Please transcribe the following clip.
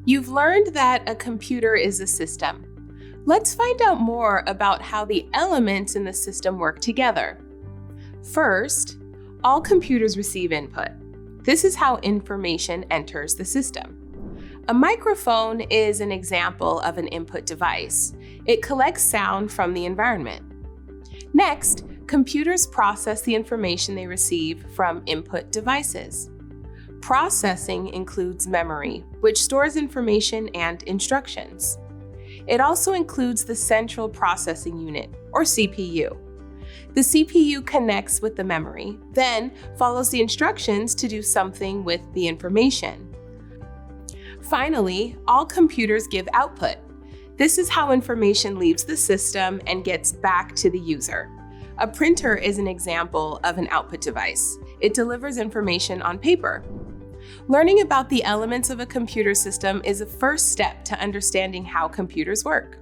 You've learned that a computer is a system. Let's find out more about how the elements in the system work together. First, all computers receive input. This is how information enters the system. A microphone is an example of an input device. It collects sound from the environment. Next, computers process the information they receive from input devices. Processing includes memory, which stores information and instructions. It also includes the central processing unit, or CPU. The CPU connects with the memory, then follows the instructions to do something with the information. Finally, all computers give output. This is how information leaves the system and gets back to the user. A printer is an example of an output device. It delivers information on paper. Learning about the elements of a computer system is a first step to understanding how computers work.